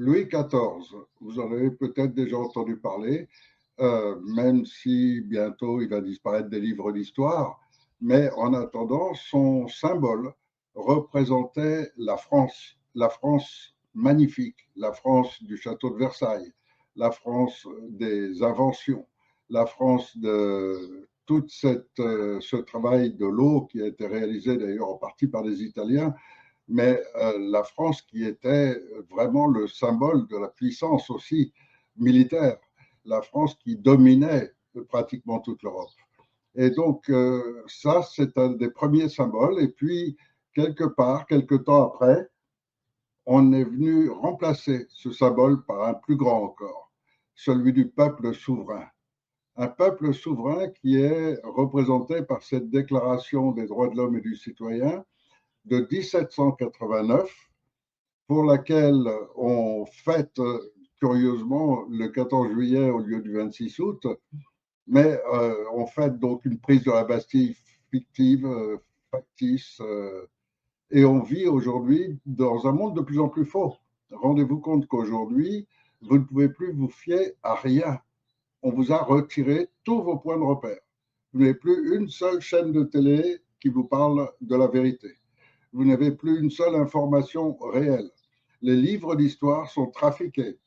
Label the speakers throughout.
Speaker 1: Louis XIV, vous en avez peut-être déjà entendu parler, même si bientôt il va disparaître des livres d'histoire, mais en attendant, son symbole représentait la France magnifique, la France du château de Versailles, la France des inventions, la France de tout ce travail de l'eau qui a été réalisé d'ailleurs en partie par des Italiens, mais la France qui était vraiment le symbole de la puissance aussi militaire, la France qui dominait pratiquement toute l'Europe. Et donc ça, c'est un des premiers symboles. Et puis, quelque part, quelque temps après, on est venu remplacer ce symbole par un plus grand encore, celui du peuple souverain. Un peuple souverain qui est représenté par cette Déclaration des droits de l'homme et du citoyen de 1789, pour laquelle on fête curieusement le 14 juillet au lieu du 26 août, mais on fête donc une prise de la Bastille fictive, factice, et on vit aujourd'hui dans un monde de plus en plus faux. Rendez-vous compte qu'aujourd'hui, vous ne pouvez plus vous fier à rien. On vous a retiré tous vos points de repère. Vous n'avez plus une seule chaîne de télé qui vous parle de la vérité. Vous n'avez plus une seule information réelle. Les livres d'histoire sont trafiqués.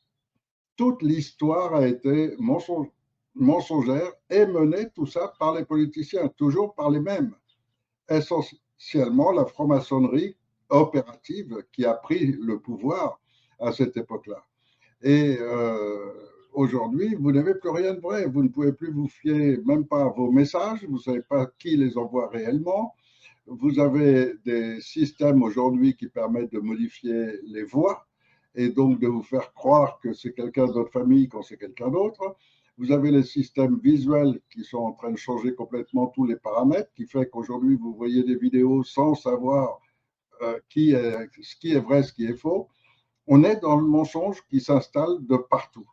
Speaker 1: Toute l'histoire a été mensongère et menée tout ça par les politiciens, toujours par les mêmes. Essentiellement la franc-maçonnerie opérative qui a pris le pouvoir à cette époque-là. Et aujourd'hui, vous n'avez plus rien de vrai. Vous ne pouvez plus vous fier même pas à vos messages. Vous ne savez pas qui les envoie réellement. Vous avez des systèmes aujourd'hui qui permettent de modifier les voix et donc de vous faire croire que c'est quelqu'un de votre famille quand c'est quelqu'un d'autre. Vous avez les systèmes visuels qui sont en train de changer complètement tous les paramètres, qui fait qu'aujourd'hui, vous voyez des vidéos sans savoir ce qui est vrai, ce qui est faux. On est dans le mensonge qui s'installe de partout.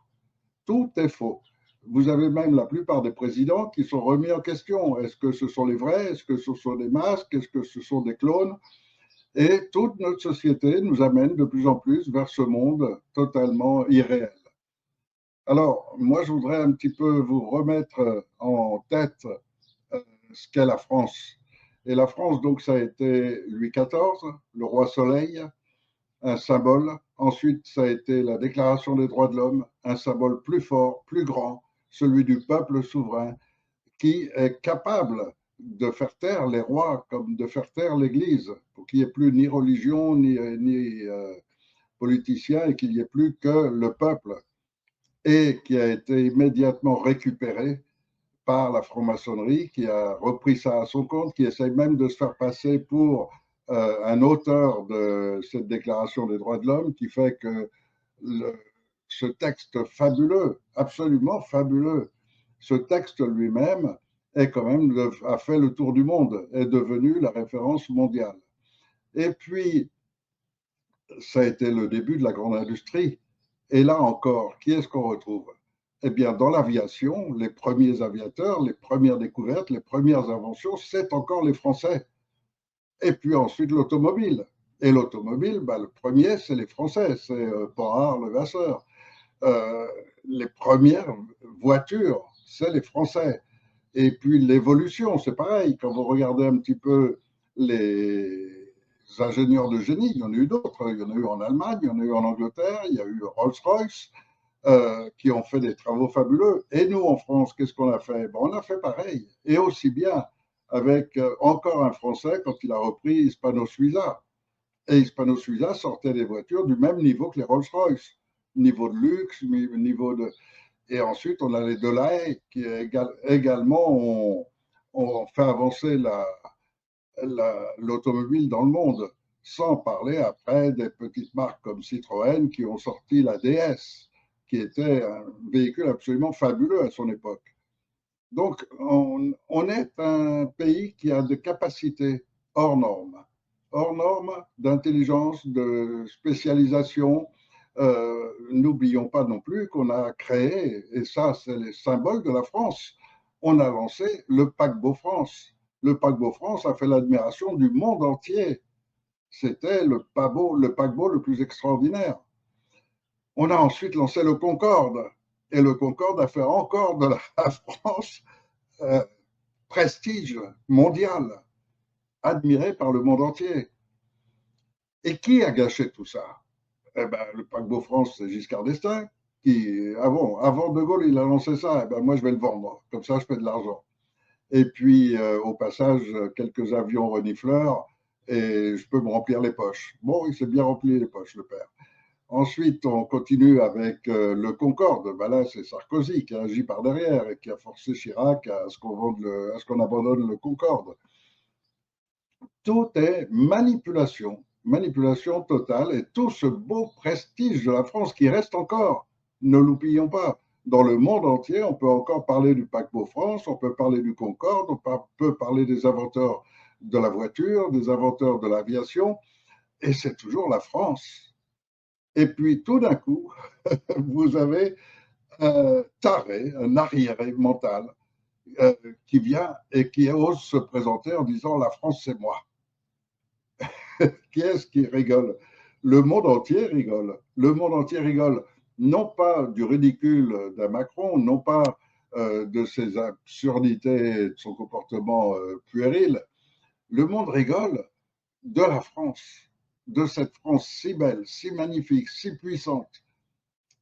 Speaker 1: Tout est faux. Vous avez même la plupart des présidents qui sont remis en question. Est-ce que ce sont les vrais? Est-ce que ce sont des masques? Est-ce que ce sont des clones? Et toute notre société nous amène de plus en plus vers ce monde totalement irréel. Alors, moi, je voudrais un petit peu vous remettre en tête ce qu'est la France. Et la France, donc, ça a été Louis XIV, le roi Soleil, un symbole. Ensuite, ça a été la Déclaration des droits de l'homme, un symbole plus fort, plus grand, celui du peuple souverain, qui est capable de faire taire les rois comme de faire taire l'Église, pour qu'il n'y ait plus ni religion, ni politiciens, et qu'il n'y ait plus que le peuple, et qui a été immédiatement récupéré par la franc-maçonnerie, qui a repris ça à son compte, qui essaye même de se faire passer pour un auteur de cette Déclaration des droits de l'homme, qui fait que ce texte fabuleux, absolument fabuleux, ce texte lui-même est quand même a fait le tour du monde, est devenu la référence mondiale. Et puis, ça a été le début de la grande industrie. Et là encore, qui est-ce qu'on retrouve? Eh bien, dans l'aviation, les premiers aviateurs, les premières découvertes, les premières inventions, c'est encore les Français. Et puis ensuite, l'automobile. Et l'automobile, bah, le premier, c'est les Français, c'est Panhard, Levasseur. Les premières voitures, c'est les Français. Et puis l'évolution, c'est pareil. Quand vous regardez un petit peu les ingénieurs de génie, il y en a eu d'autres. Il y en a eu en Allemagne, il y en a eu en Angleterre, il y a eu Rolls-Royce qui ont fait des travaux fabuleux. Et nous, en France, qu'est-ce qu'on a fait? On a fait pareil. Et aussi bien avec encore un Français quand il a repris Hispano-Suiza. Et Hispano-Suiza sortait des voitures du même niveau que les Rolls-Royce. Niveau de luxe, niveau de... Et ensuite, on a les Delahaye qui également ont fait avancer l'automobile dans le monde, sans parler après des petites marques comme Citroën qui ont sorti la DS, qui était un véhicule absolument fabuleux à son époque. Donc, on est un pays qui a des capacités hors normes d'intelligence, de spécialisation. N'oublions pas non plus qu'on a créé, et ça c'est les symboles de la France, on a lancé le paquebot France. Le paquebot France a fait l'admiration du monde entier. C'était le paquebot le plus extraordinaire. On a ensuite lancé le Concorde. Et le Concorde a fait encore de la France euh, prestige mondial, admiré par le monde entier. Et qui a gâché tout ça? Eh ben, le paquebot France, c'est Giscard d'Estaing, qui, avant De Gaulle, il a lancé ça. Eh ben, moi, je vais le vendre. Comme ça, je fais de l'argent. Et puis, au passage, quelques avions renifleurs et je peux me remplir les poches. Bon, il s'est bien rempli les poches, le père. Ensuite, on continue avec le Concorde. Ben là, c'est Sarkozy qui a agi par derrière et qui a forcé Chirac à ce qu'on abandonne le Concorde. Tout est manipulation, manipulation totale et tout ce beau prestige de la France qui reste encore, ne l'oublions pas. Dans le monde entier, on peut encore parler du paquebot France, on peut parler du Concorde, on peut parler des inventeurs de la voiture, des inventeurs de l'aviation, et c'est toujours la France. Et puis tout d'un coup, vous avez un taré, un arriéré mental euh, qui vient et qui ose se présenter en disant la France c'est moi. Qui est-ce qui rigole? Le monde entier rigole. Le monde entier rigole, non pas du ridicule d'un Macron, non pas de ses absurdités, de son comportement puéril. Le monde rigole de la France, de cette France si belle, si magnifique, si puissante,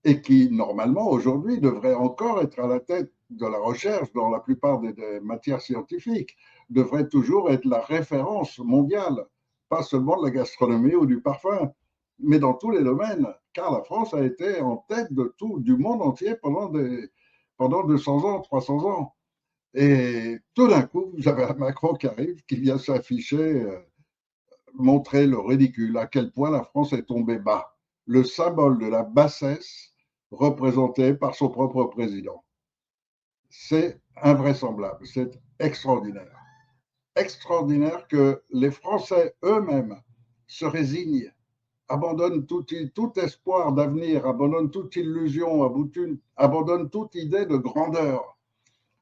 Speaker 1: et qui, normalement, aujourd'hui, devrait encore être à la tête de la recherche dans la plupart des matières scientifiques, devrait toujours être la référence mondiale, pas seulement de la gastronomie ou du parfum, mais dans tous les domaines, car la France a été en tête de tout, du monde entier pendant 200 ans, 300 ans. Et tout d'un coup, vous avez un Macron qui arrive, qui vient s'afficher, montrer le ridicule, à quel point la France est tombée bas. Le symbole de la bassesse représenté par son propre président. C'est invraisemblable, c'est extraordinaire. Extraordinaire que les Français eux-mêmes se résignent, abandonnent tout espoir d'avenir, abandonnent toute illusion, abandonnent toute idée de grandeur.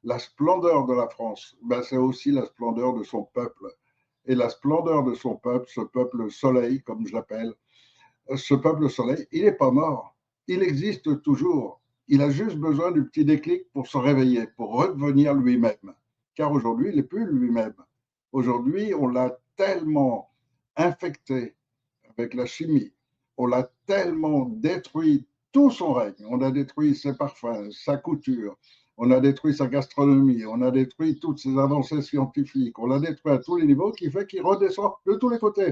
Speaker 1: La splendeur de la France, ben c'est aussi la splendeur de son peuple. Et la splendeur de son peuple, ce peuple soleil, comme je l'appelle, ce peuple soleil, il n'est pas mort. Il existe toujours. Il a juste besoin du petit déclic pour se réveiller, pour redevenir lui-même. Car aujourd'hui, il n'est plus lui-même. Aujourd'hui, on l'a tellement infecté avec la chimie, on l'a tellement détruit tout son règne. On a détruit ses parfums, sa couture, on a détruit sa gastronomie, on a détruit toutes ses avancées scientifiques, on l'a détruit à tous les niveaux, qui fait qu'il redescend de tous les côtés.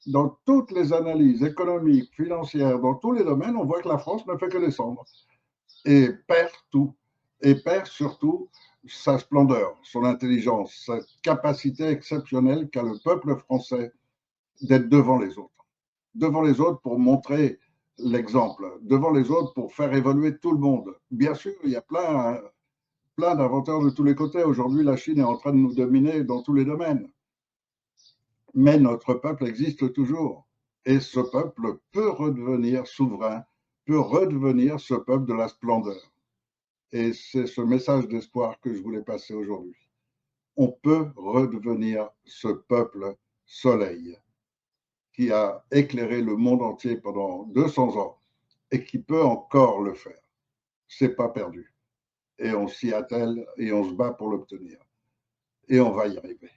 Speaker 1: Dans toutes les analyses économiques, financières, dans tous les domaines, on voit que la France ne fait que descendre et perd tout. Et perd surtout sa splendeur, son intelligence, sa capacité exceptionnelle qu'a le peuple français d'être devant les autres. Devant les autres pour montrer l'exemple, devant les autres pour faire évoluer tout le monde. Bien sûr, il y a plein d'inventeurs de tous les côtés. Aujourd'hui, la Chine est en train de nous dominer dans tous les domaines. Mais notre peuple existe toujours. Et ce peuple peut redevenir souverain, peut redevenir ce peuple de la splendeur. Et c'est ce message d'espoir que je voulais passer aujourd'hui. On peut redevenir ce peuple soleil qui a éclairé le monde entier pendant 200 ans et qui peut encore le faire. C'est pas perdu. Et on s'y attelle et on se bat pour l'obtenir. Et on va y arriver.